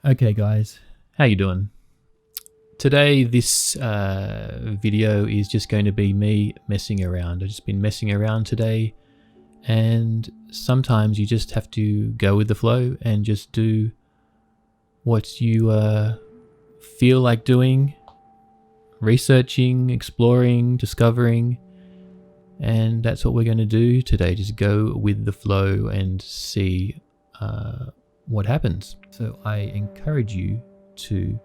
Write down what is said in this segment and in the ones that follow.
Okay guys, how you doing? Today this video is just going to be me messing around. I've just been messing around today, and sometimes you just have to go with the flow and just do what you feel like doing, researching, exploring, discovering, and that's what we're going to do today. Just go with the flow and see what happens. So I encourage you to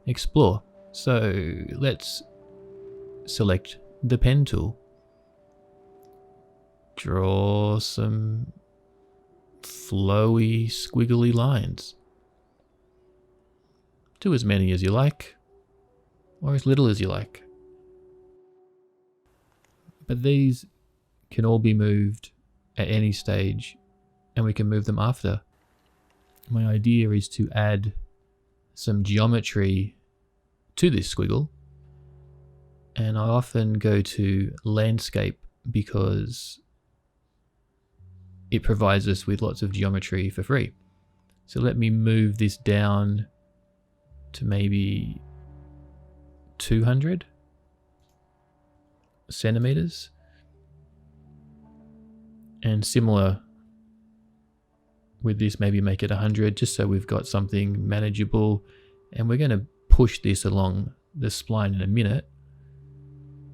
explore. So let's select the pen tool, draw some flowy squiggly lines. Do as many as you like, or as little as you like. But these can all be moved at any stage, and we can move them after. My idea is to add some geometry to this squiggle, and I often go to landscape because it provides us with lots of geometry for free. So let me move this down to maybe 200 centimeters, and similar with this, maybe make it 100, just so we've got something manageable. And we're going to push this along the spline in a minute,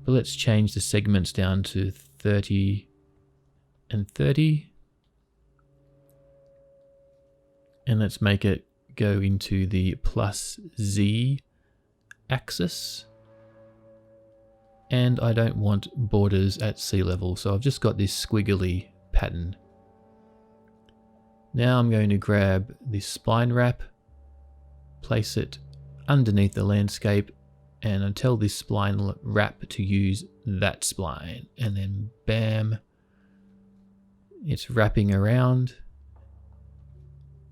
but let's change the segments down to 30 and 30, and let's make it go into the plus Z axis. And I don't want borders at sea level, so I've just got this squiggly pattern. Now I'm going to grab this spline wrap, place it underneath the landscape, and I tell this spline wrap to use that spline, and then bam, it's wrapping around.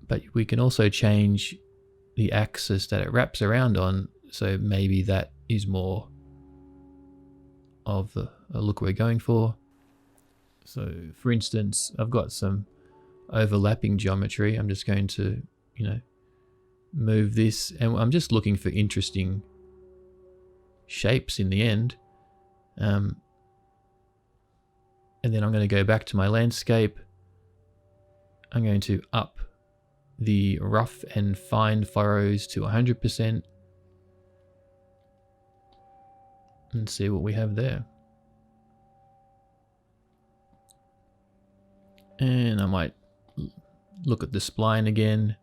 But we can also change the axis that it wraps around on, so maybe that is more of a look we're going for. So for instance, I've got some overlapping geometry. I'm just going to, move this, and I'm just looking for interesting shapes in the end. And then I'm going to go back to my landscape. I'm going to up the rough and fine furrows to 100% and see what we have there. And I might look at the spline again.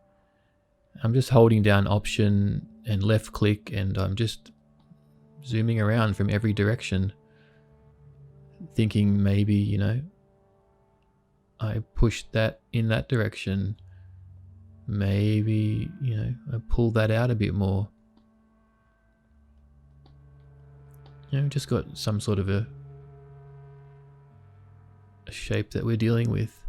I'm just holding down Option and left click, and I'm just zooming around from every direction, thinking maybe, I pushed that in that direction. Maybe, I pull that out a bit more. Just got some sort of a shape that we're dealing with.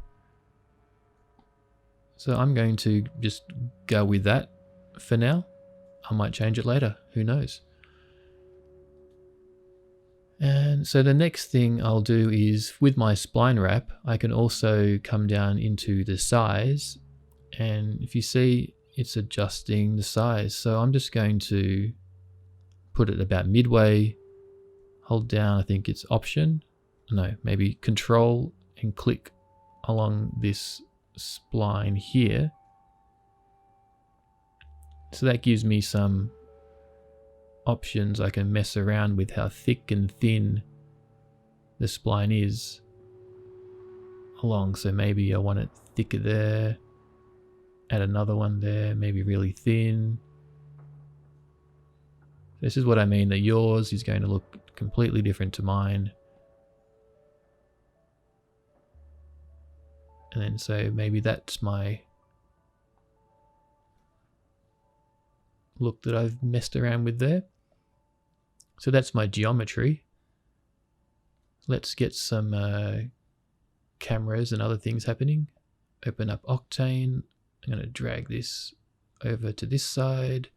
So I'm going to just go with that for now. I might change it later, who knows. And so the next thing I'll do is, with my spline wrap, I can also come down into the size, and if you see, it's adjusting the size. So I'm just going to put it about midway, hold down, I think it's maybe Control and click along this spline here. So that gives me some options. I can mess around with how thick and thin the spline is along. So maybe I want it thicker there, add another one there, maybe really thin. This is what I mean, that yours is going to look completely different to mine. And then so maybe that's my look that I've messed around with there. So that's my geometry. Let's get some cameras and other things happening. Open up Octane. I'm going to drag this over to this side.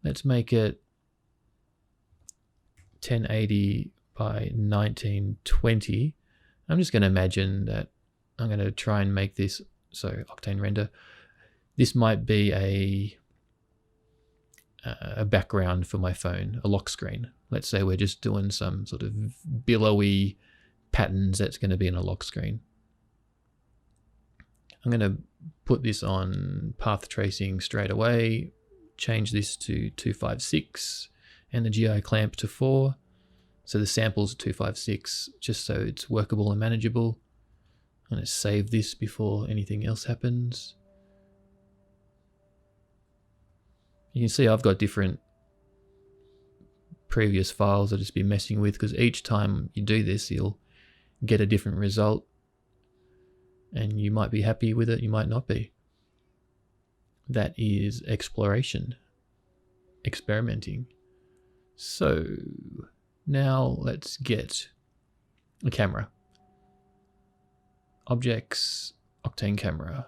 Let's make it 1080 by 1920. I'm just going to imagine that I'm going to try and make this, so Octane Render, This might be a background for my phone, a lock screen. Let's say we're just doing some sort of billowy patterns that's going to be in a lock screen. I'm going to put this on path tracing straight away, change this to 256 and the GI clamp to 4. So the samples are 256, just so it's workable and manageable. I'm going to save this before anything else happens. You can see I've got different previous files I'll just be messing with, because each time you do this, you'll get a different result. And you might be happy with it, you might not be. That is exploration, experimenting. So now let's get a camera. Objects, Octane camera.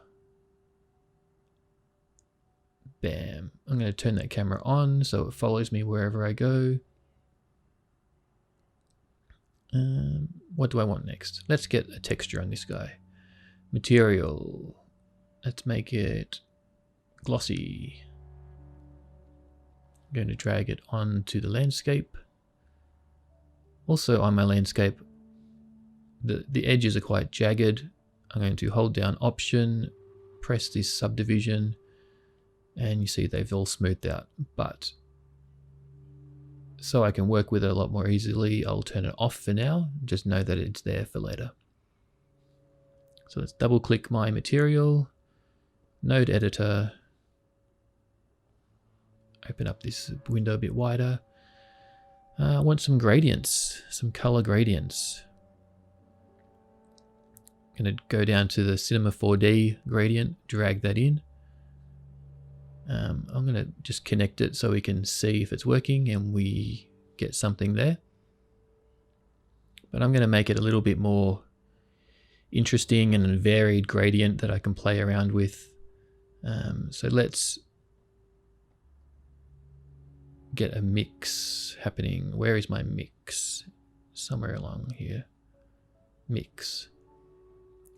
Bam. I'm going to turn that camera on so it follows me wherever I go. What do I want next? Let's get a texture on this guy. Material. Let's make it glossy. I'm going to drag it onto the landscape. Also on my landscape, the edges are quite jagged. I'm going to hold down Option, press this subdivision, and you see they've all smoothed out. But so I can work with it a lot more easily, I'll turn it off for now. Just know that it's there for later. So let's double click my material, node editor, open up this window a bit wider. I want some gradients, some color gradients. I'm going to go down to the Cinema 4D gradient, drag that in. I'm going to just connect it so we can see if it's working and we get something there. But I'm going to make it a little bit more interesting and a varied gradient that I can play around with. So let's get a mix happening. Where is my mix? Somewhere along here. Mix.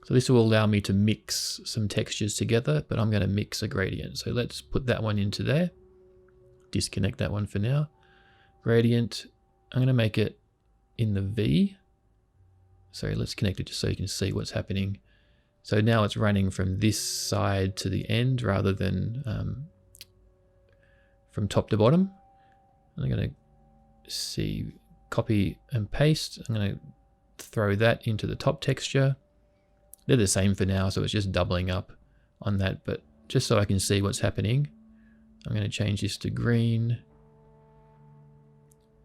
So this will allow me to mix some textures together, but I'm going to mix a gradient. So let's put that one into there. Disconnect that one for now. Gradient, I'm going to make it in the V. Sorry, let's connect it just so you can see what's happening. So now it's running from this side to the end rather than from top to bottom. I'm going to copy and paste. I'm going to throw that into the top texture. They're the same for now, so it's just doubling up on that, but just so I can see what's happening, I'm going to change this to green.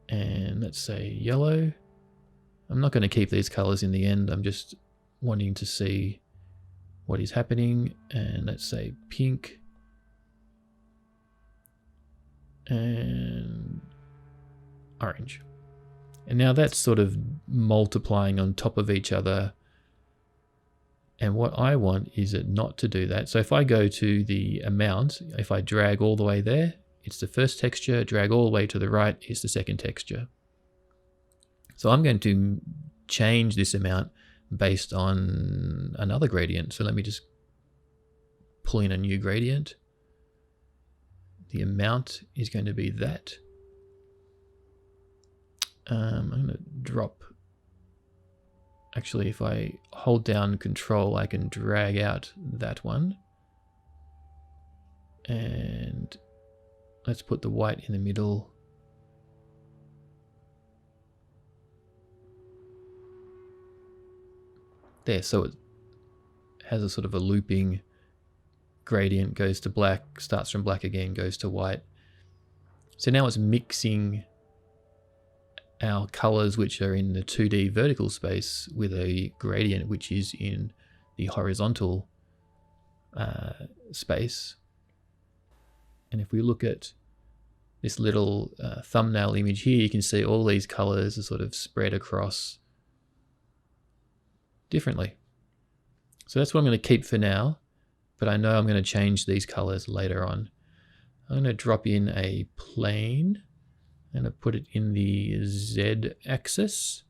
And let's say yellow. I'm not going to keep these colors in the end. I'm just wanting to see what is happening. And let's say pink. And orange. And now that's sort of multiplying on top of each other. And what I want is it not to do that. So if I go to the amount, if I drag all the way there, it's the first texture, drag all the way to the right, it's the second texture. So I'm going to change this amount based on another gradient. So let me just pull in a new gradient. The amount is going to be that. I'm going to drop. Actually, if I hold down Control, I can drag out that one. And let's put the white in the middle. There, so it has a sort of a looping gradient, goes to black, starts from black again, goes to white. So now it's mixing our colors which are in the 2D vertical space with a gradient which is in the horizontal space. And if we look at this little thumbnail image here, you can see all these colors are sort of spread across differently. So that's what I'm going to keep for now, but I know I'm going to change these colors later on. I'm going to drop in a plane. I'm going to put it in the Z axis.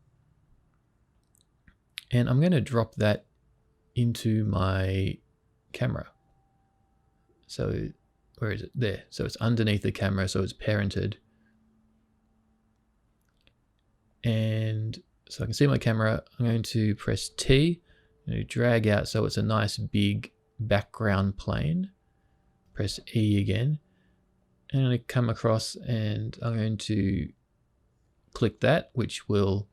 And I'm going to drop that into my camera. So where is it? There. So it's underneath the camera, so it's parented. And so I can see my camera. I'm going to press T, I'm going to drag out so it's a nice big background plane. Press E again, and I'm going to come across and I'm going to click that, which will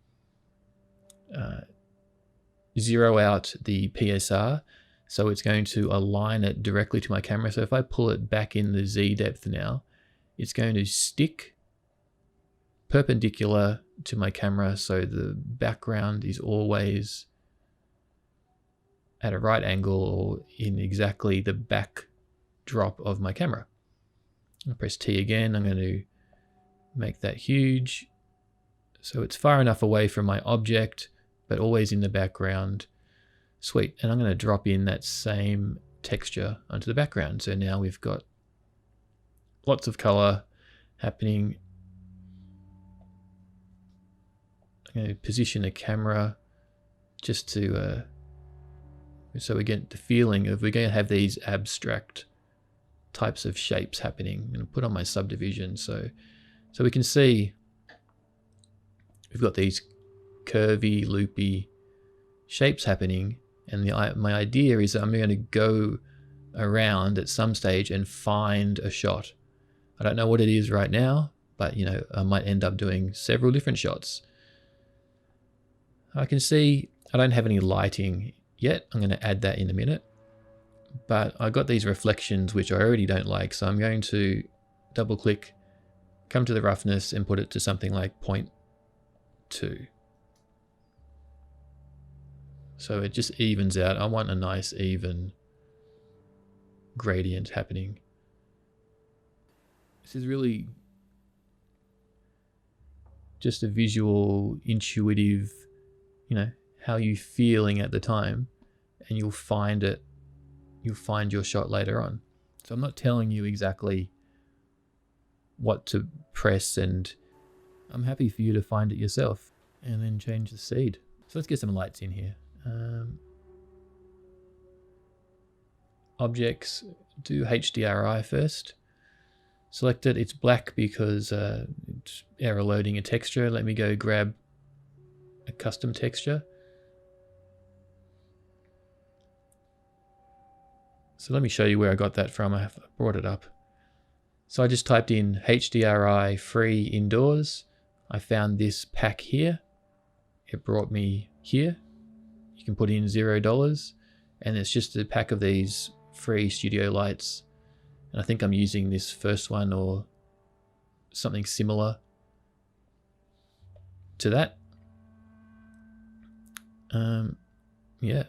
zero out the PSR. So it's going to align it directly to my camera. So if I pull it back in the Z depth now, it's going to stick perpendicular to my camera, so the background is always at a right angle or in exactly the backdrop of my camera. I'll press T again. I'm going to make that huge so it's far enough away from my object but always in the background. Sweet. And I'm going to drop in that same texture onto the background. So now we've got lots of color happening. I'm going to position the camera just to so we get the feeling of we're going to have these abstract types of shapes happening. I'm going to put on my subdivision so we can see we've got these curvy, loopy shapes happening. And my idea is that I'm going to go around at some stage and find a shot. I don't know what it is right now, but you know, I might end up doing several different shots. I can see I don't have any lighting yet. I'm going to add that in a minute. But I got these reflections which I already don't like, so I'm going to double click, come to the roughness and put it to something like 0.2. So it just evens out. I want a nice even gradient happening. This is really just a visual, intuitive, you know, how you feeling at the time, and you'll find your shot later on. So I'm not telling you exactly what to press, and I'm happy for you to find it yourself and then change the seed. So let's get some lights in here. Objects, do HDRI first. Select it. It's black because it's error loading a texture. Let me go grab a custom texture. So let me show you where I got that from. I brought it up. So I just typed in HDRI free indoors. I found this pack here. It brought me here. You can put in $0 and it's just a pack of these free studio lights. And I think I'm using this first one or something similar to that. Yeah,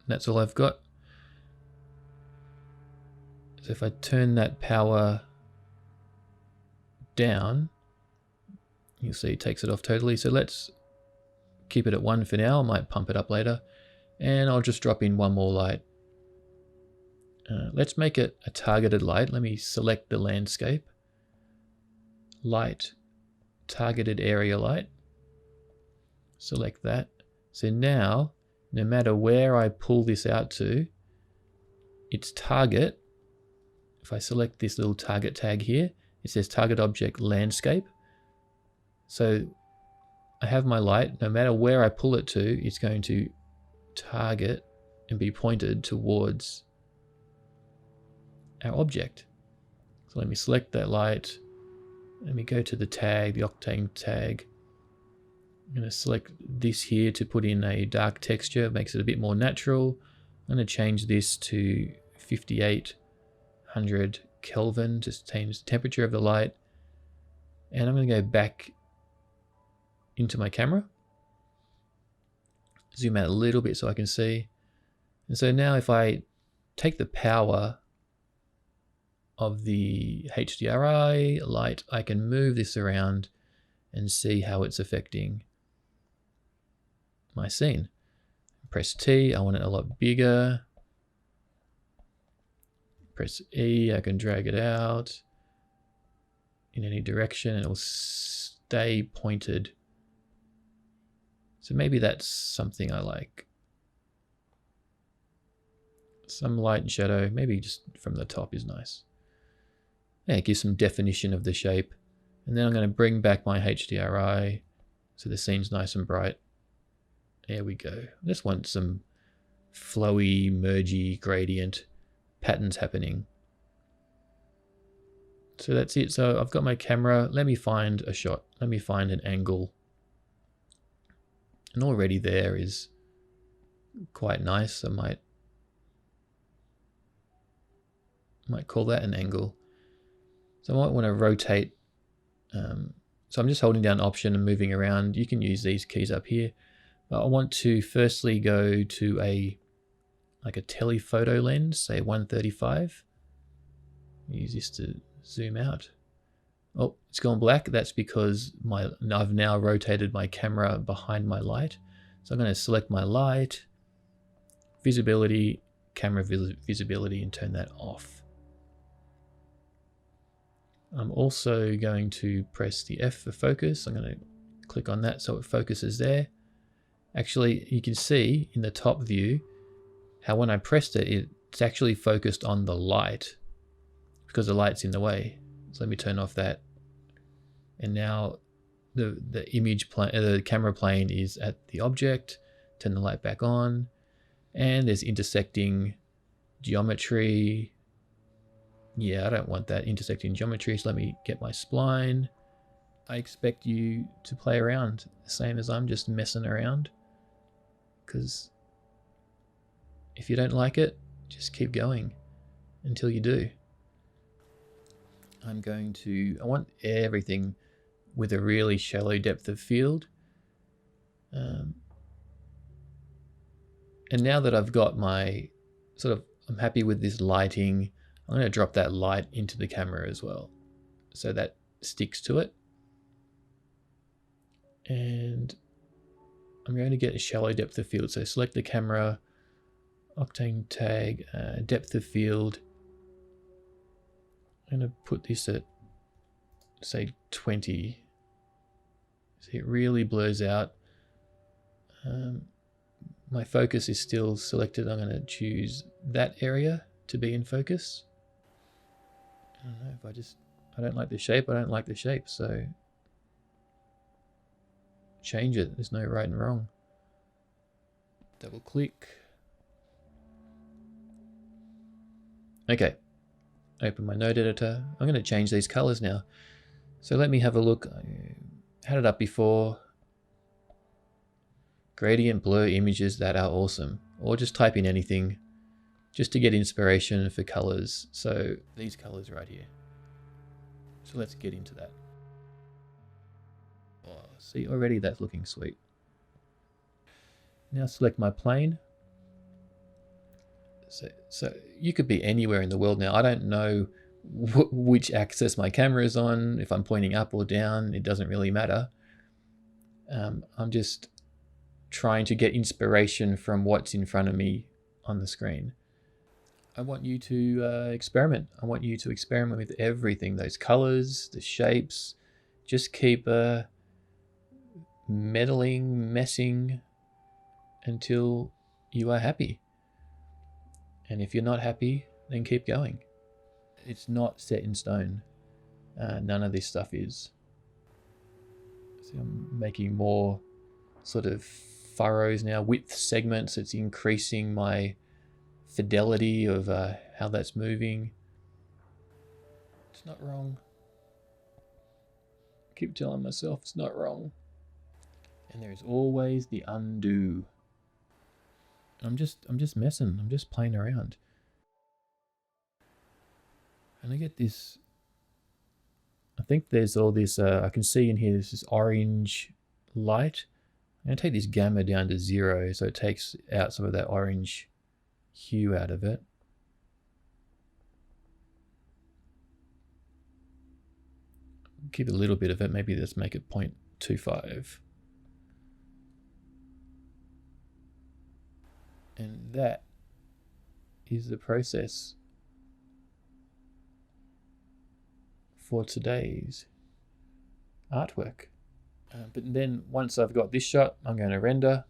that's all I've got. So if I turn that power down, you'll see it takes it off totally. So let's keep it at 1 for now. I might pump it up later. And I'll just drop in one more light. Let's make it a targeted light. Let me select the landscape. Light, targeted area light. Select that. So now, no matter where I pull this out to, its target, if I select this little target tag here, it says target object landscape. So I have my light, no matter where I pull it to, it's going to target and be pointed towards our object. So let me select that light. Let me go to the tag, the Octane tag. I'm going to select this here to put in a dark texture. It makes it a bit more natural. I'm going to change this to 5800 Kelvin, just change the temperature of the light. And I'm going to go back into my camera. Zoom out a little bit so I can see. And so now if I take the power of the HDRI light, I can move this around and see how it's affecting my scene. Press T, I want it a lot bigger. Press E, I can drag it out in any direction and it will stay pointed. So maybe that's something I like. Some light and shadow, maybe just from the top is nice. Yeah, it gives some definition of the shape. And then I'm going to bring back my HDRI so the scene's nice and bright. There we go. I just want some flowy, mergy, gradient patterns happening. So that's it. So I've got my camera. Let me find a shot. Let me find an angle. And already there is quite nice. I might call that an angle. So I might want to rotate. So I'm just holding down Option and moving around. You can use these keys up here. But I want to firstly go to like a telephoto lens, say 135. Use this to zoom out. Oh, it's gone black. That's because I've now rotated my camera behind my light. So I'm going to select my light, visibility, camera visibility, and turn that off. I'm also going to press the F for focus. I'm going to click on that so it focuses there. Actually, you can see in the top view how when I pressed it, it's actually focused on the light because the light's in the way. So let me turn off that. And now the camera plane is at the object. Turn the light back on. And there's intersecting geometry. Yeah, I don't want that intersecting geometry, so let me get my spline. I expect you to play around the same as I'm just messing around, because if you don't like it, just keep going until you do. I want everything with a really shallow depth of field. And now that I've got my I'm happy with this lighting, I'm going to drop that light into the camera as well, so that sticks to it. And I'm going to get a shallow depth of field. So select the camera, Octane tag, depth of field. I'm going to put this at, say, 20. So it really blurs out. My focus is still selected. I'm going to choose that area to be in focus. I don't know if I don't like the shape. I don't like the shape. So change it. There's no right and wrong. Double click. Okay. Open my node editor. I'm going to change these colors now. So let me have a look. I had it up before. Gradient blur images that are awesome. Or just type in anything just to get inspiration for colors. So these colors right here. So let's get into that. Oh, see, already that's looking sweet. Now select my plane. So you could be anywhere in the world now. I don't know which axis my camera is on. If I'm pointing up or down, it doesn't really matter. I'm just trying to get inspiration from what's in front of me on the screen. I want you to experiment. I want you to experiment with everything, those colors, the shapes. Just keep meddling, messing until you are happy. And if you're not happy, then keep going. It's not set in stone. None of this stuff is. See, I'm making more sort of furrows now, width segments. It's increasing my fidelity of how that's moving. It's not wrong. I keep telling myself it's not wrong. And there's always the undo. I'm just messing. I'm just playing around. And I get this. I think there's all this. I can see in here. There's this orange light. I'm going to take this gamma down to 0, so it takes out some of that orange hue out of it. Keep a little bit of it. Maybe let's make it 0.25. And that is the process for today's artwork. But then once I've got this shot, I'm going to render,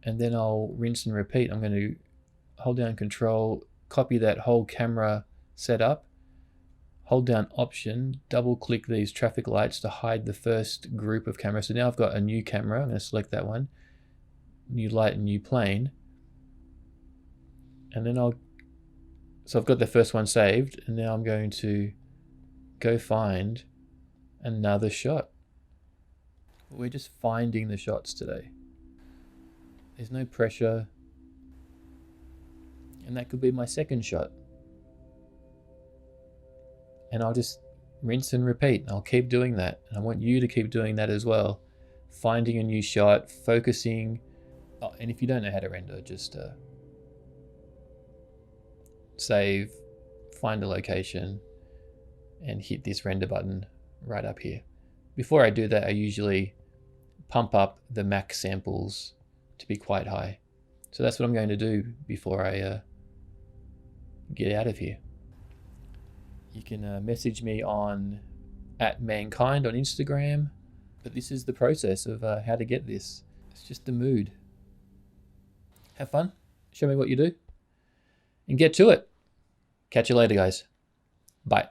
and then I'll rinse and repeat. I'm going to hold down Control, copy that whole camera setup, hold down Option, double click these traffic lights to hide the first group of cameras. So now I've got a new camera. I'm going to select that one, new light and new plane. And then so I've got the first one saved, and now I'm going to go find another shot. We're just finding the shots today. There's no pressure. And that could be my second shot. And I'll just rinse and repeat. I'll keep doing that. And I want you to keep doing that as well. Finding a new shot, focusing. Oh, and if you don't know how to render, just save, find a location, and hit this render button right up here. Before I do that, I usually pump up the max samples to be quite high. So that's what I'm going to do before I get out of here. You can message me on @mankind on Instagram, but this is the process of how to get this. It's just the mood. Have fun, show me what you do, and get to it. Catch you later, guys. Bye.